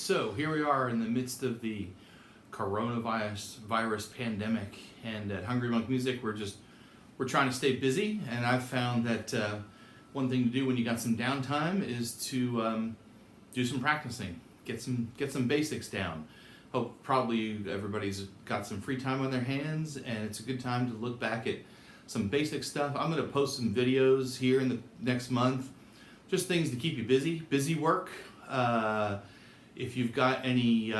So here we are in the midst of the coronavirus pandemic, and at Hungry Monk Music we're trying to stay busy. And I've found that one thing to do when you got some downtime is to do some practicing, get some basics down. Hope probably everybody's got some free time on their hands, and it's a good time to look back at some basic stuff. I'm going to post some videos here in the next month, just things to keep you busy work. If you've got any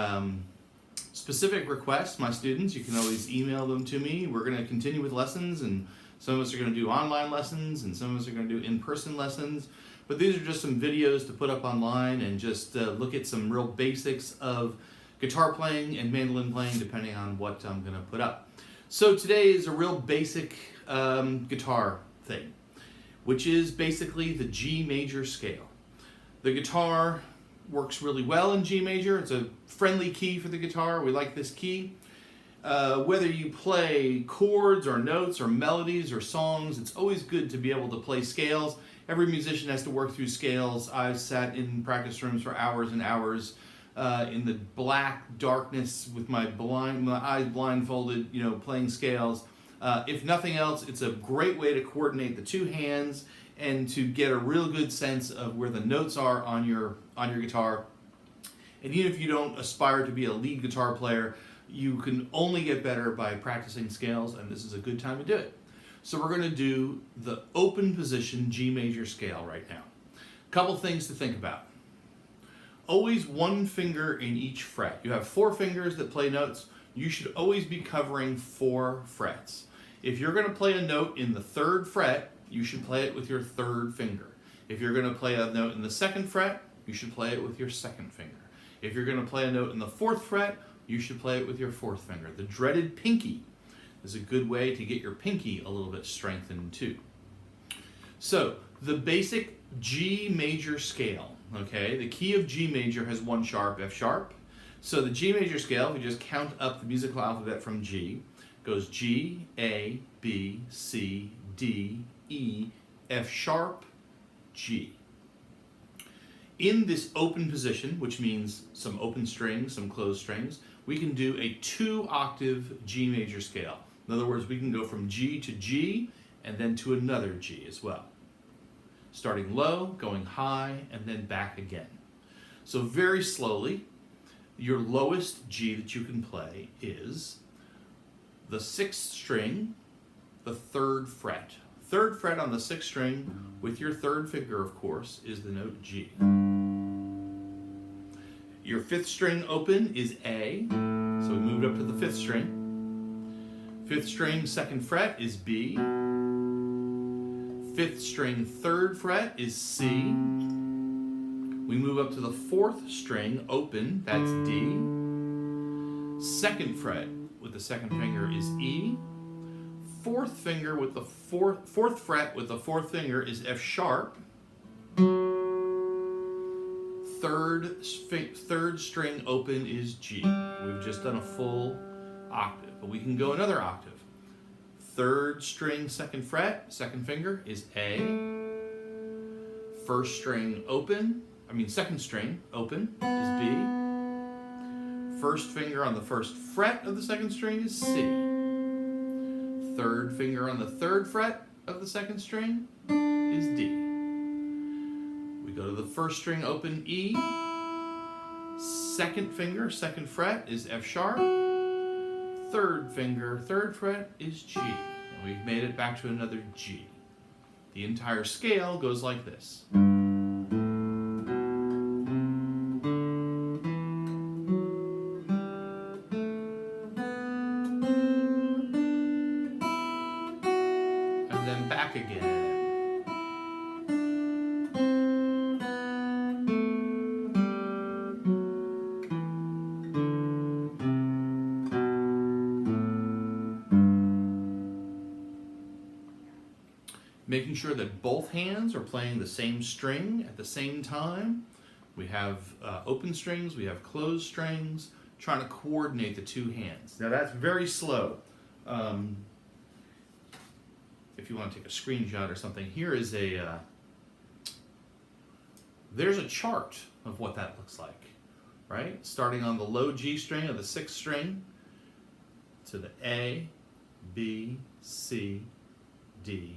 specific requests, my students, you can always email them to me. We're going to continue with lessons, and some of us are going to do online lessons, and some of us are going to do in-person lessons. But these are just some videos to put up online and just look at some real basics of guitar playing and mandolin playing, depending on what I'm going to put up. So today is a real basic guitar thing, which is basically the G major scale. The guitar works really well in G major. It's a friendly key for the guitar. We like this key. Whether you play chords or notes or melodies or songs, it's always good to be able to play scales. Every musician has to work through scales. I've sat in practice rooms for hours and hours in the black darkness with my eyes blindfolded, playing scales. If nothing else, it's a great way to coordinate the two hands and to get a real good sense of where the notes are on your guitar. And even if you don't aspire to be a lead guitar player, you can only get better by practicing scales, and this is a good time to do it. So we're going to do the open position G major scale right now. Couple things to think about. Always one finger in each fret. You have 4 fingers that play notes. You should always be covering 4 frets. If you're going to play a note in the 3rd fret, you should play it with your 3rd finger. If you're going to play a note in the 2nd fret, you should play it with your 2nd finger. If you're going to play a note in the 4th fret, you should play it with your 4th finger. The dreaded pinky is a good way to get your pinky a little bit strengthened too. So the basic G major scale, okay? The key of G major has 1 sharp, F sharp. So the G major scale, if we just count up the musical alphabet from G, goes G, A, B, C, D, E, F sharp, G. In this open position, which means some open strings, some closed strings, we can do a 2-octave G major scale. In other words, we can go from G to G and then to another G as well. Starting low, going high, and then back again. So very slowly, your lowest G that you can play is the 6th string, the 3rd fret. 3rd fret on the 6th string with your 3rd finger, of course, is the note G. Your 5th string open is A, so we moved up to the 5th string. 5th string 2nd fret is B. 5th string 3rd fret is C. We move up to the 4th string open, that's D. 2nd fret with the 2nd finger is E. 4th finger with the 4th fret with the 4th finger is F sharp. 3rd string open is G. We've just done a full octave, but we can go another octave. 3rd string 2nd fret, 2nd finger is A. 2nd string open is B. 1st finger on the 1st fret of the 2nd string is C. 3rd finger on the 3rd fret of the 2nd string is D. We go to the 1st string open E. 2nd finger, 2nd fret is F sharp. 3rd finger, 3rd fret is G. And we've made it back to another G. The entire scale goes like this. And then back again. Making sure that both hands are playing the same string at the same time. We have open strings, we have closed strings, trying to coordinate the 2 hands. Now that's very slow. If you want to take a screenshot or something, here is there's a chart of what that looks like. right? Starting on the low G string of the 6th string to the A, B, C, D,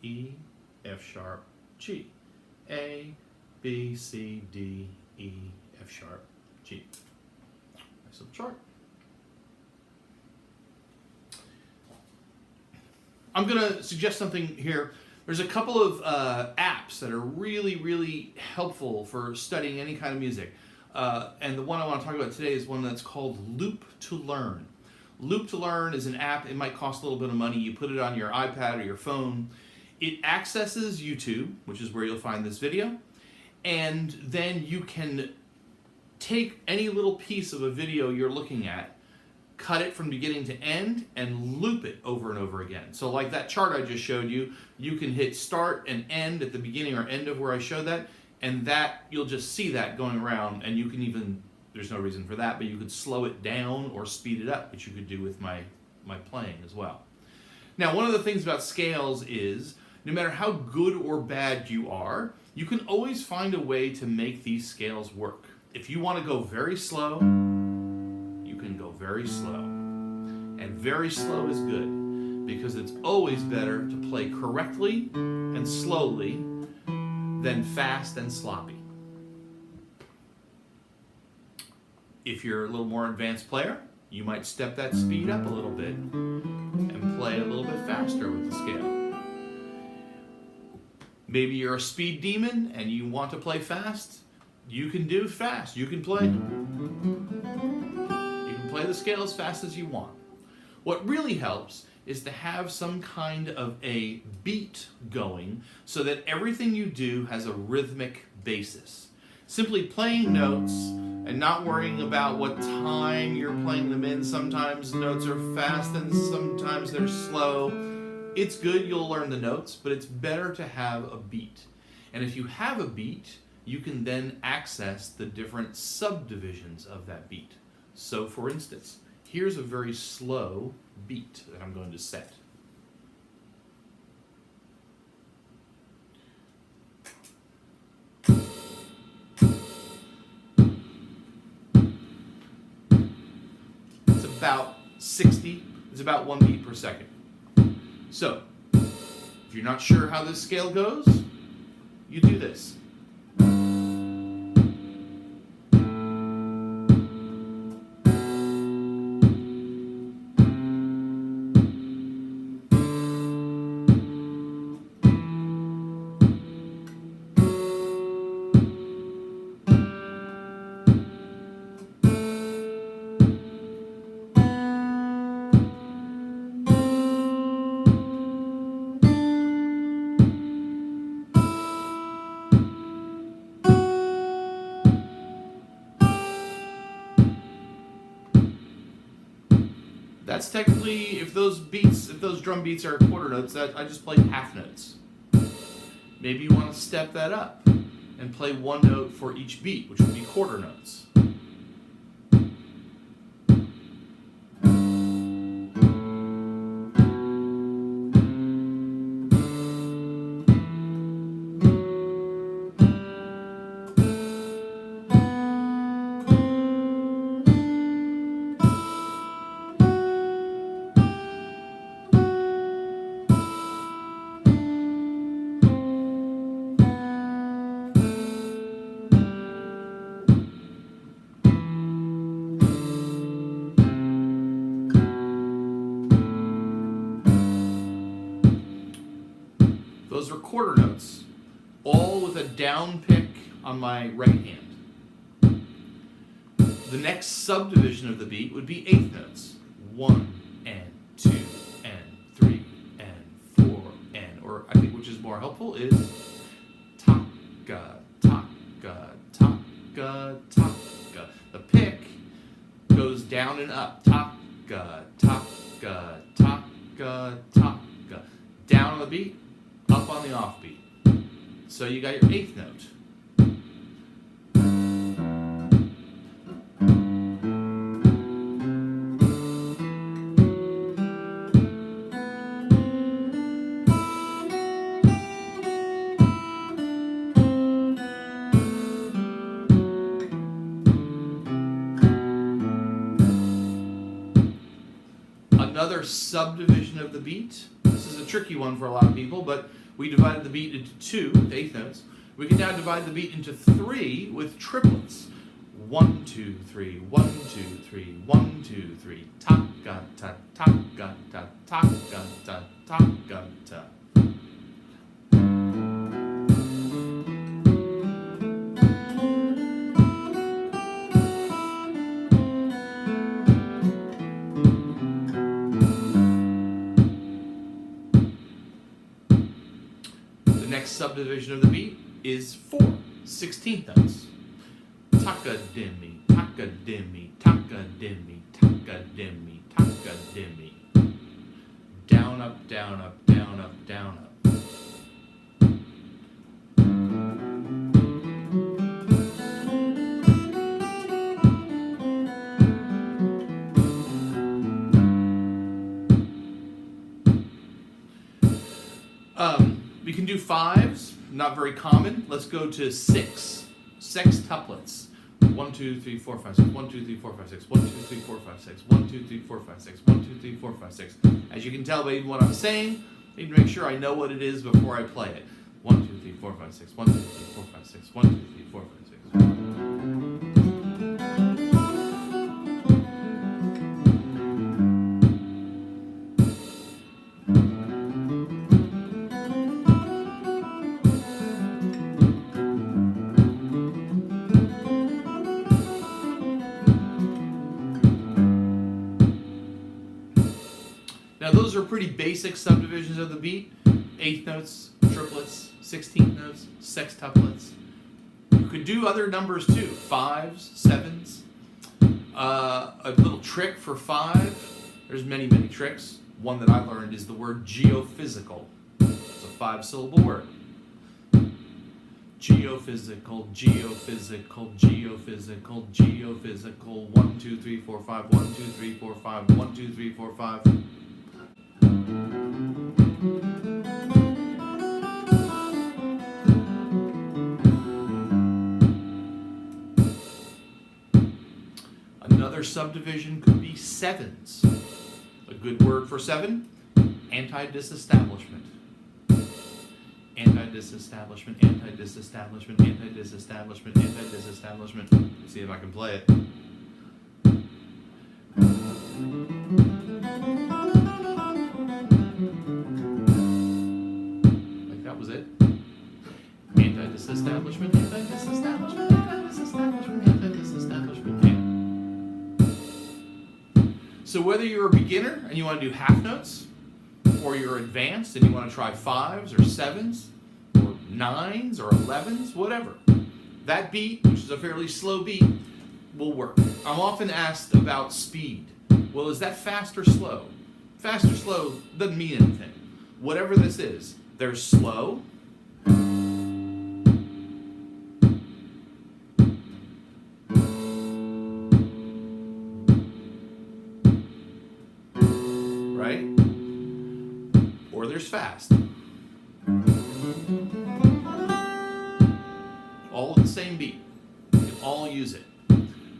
E, F sharp, G. A, B, C, D, E, F sharp, G. Nice little chart. I'm going to suggest something here. There's a couple of apps that are really, really helpful for studying any kind of music. And the one I want to talk about today is one that's called Loop to Learn. Loop to Learn is an app. It might cost a little bit of money. You put it on your iPad or your phone. It accesses YouTube, which is where you'll find this video. And then you can take any little piece of a video you're looking at, cut it from beginning to end, and loop it over and over again. So like that chart I just showed you, you can hit start and end at the beginning or end of where I showed that, and that you'll just see that going around, and you can even, there's no reason for that, but you could slow it down or speed it up, which you could do with my playing as well. Now, one of the things about scales is, no matter how good or bad you are, you can always find a way to make these scales work. If you want to go very slow, you can go very slow. And very slow is good, because it's always better to play correctly and slowly than fast and sloppy. If you're a little more advanced player, you might step that speed up a little bit and play a little bit faster with the scale. Maybe you're a speed demon and you want to play fast. You can do fast. You can play the scale as fast as you want. What really helps is to have some kind of a beat going so that everything you do has a rhythmic basis. Simply playing notes and not worrying about what time you're playing them in. Sometimes notes are fast and sometimes they're slow. It's good, you'll learn the notes, but it's better to have a beat. And if you have a beat, you can then access the different subdivisions of that beat. So for instance, here's a very slow beat that I'm going to set. It's about 60, it's about 1 beat per second. So, if you're not sure how this scale goes, you do this. That's technically, if those drum beats are quarter notes, that I just played half notes. Maybe you want to step that up and play one note for each beat, which would be quarter notes. Those are quarter notes, all with a down pick on my right hand. The next subdivision of the beat would be eighth notes. 1 and 2 and 3 and 4 and, or I think which is more helpful is taka, taka, taka, taka. The pick goes down and up. Taka, taka, taka, taka. Down on the beat, up on the offbeat. So you got your eighth note. Another subdivision of the beat. This is a tricky one for a lot of people, but we divided the beat into 2 with eighth notes. We can now divide the beat into 3 with triplets. 1, 2, 3, 1, 2, 3, 1, 2, 3. Ta-ga-ta, ta-ga-ta, ta-ga-ta, ta-ga-ta. The next subdivision of the beat is 4 16th notes. Taka-dimmy, taka-dimmy, taka-dimmy, taka-dimmy, taka-dimmy. Down, up, down, up, down, up, down, up. We can do 5s, not very common. Let's go to 6 sextuplets. 1, 2, 3, 4, 5, 6. 1, 2, 3, 4, 5, 6. 1, 2, 3, 4, 5, 6. 1, 2, 3, 4, 5, 6. 1, 2, 3, 4, 5, 6. As you can tell by what I'm saying, I need to make sure I know what it is before I play it. 1, 2, 3, 4, 5, 6. 1, 2, 3, 4, 5, 6. 1, 2, 3, 4, 5, 6. Now those are pretty basic subdivisions of the beat. Eighth notes, triplets, 16th notes, sextuplets. You could do other numbers too, 5s, 7s. A little trick for 5, there's many, many tricks. One that I learned is the word geophysical. It's a 5-syllable word. Geophysical, geophysical, geophysical, geophysical. 1, 2, 3, 4, 5. 1, 2, 3, 4, 5. 1, 2, 3, 4, 5. Another subdivision could be 7s. A good word for 7, anti-disestablishment. Anti-disestablishment, anti-disestablishment, anti-disestablishment, anti-disestablishment. Let's see if I can play it. Like that was it. Anti-disestablishment, anti-disestablishment, anti-disestablishment, anti-disestablishment. So whether you're a beginner and you want to do half notes, or you're advanced and you want to try 5s or 7s or 9s or 11s, whatever, that beat, which is a fairly slow beat, will work. I'm often asked about speed. Well, is that fast or slow? Fast or slow doesn't mean anything. Whatever this is, there's slow, right? Or there's fast. All the same beat. You can all use it.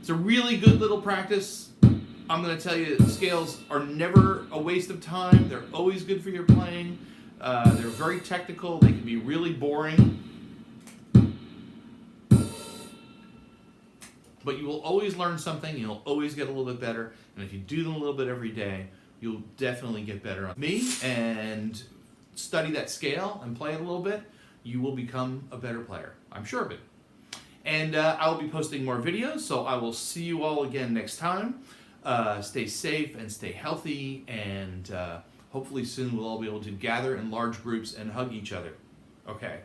It's a really good little practice. I'm going to tell you, scales are never a waste of time. They're always good for your playing. They're very technical. They can be really boring. But you will always learn something. You'll always get a little bit better. And if you do them a little bit every day, you'll definitely get better. Me and study that scale and play it a little bit, you will become a better player. I'm sure of it. And I will be posting more videos, so I will see you all again next time. Stay safe and stay healthy, and hopefully soon we'll all be able to gather in large groups and hug each other. Okay.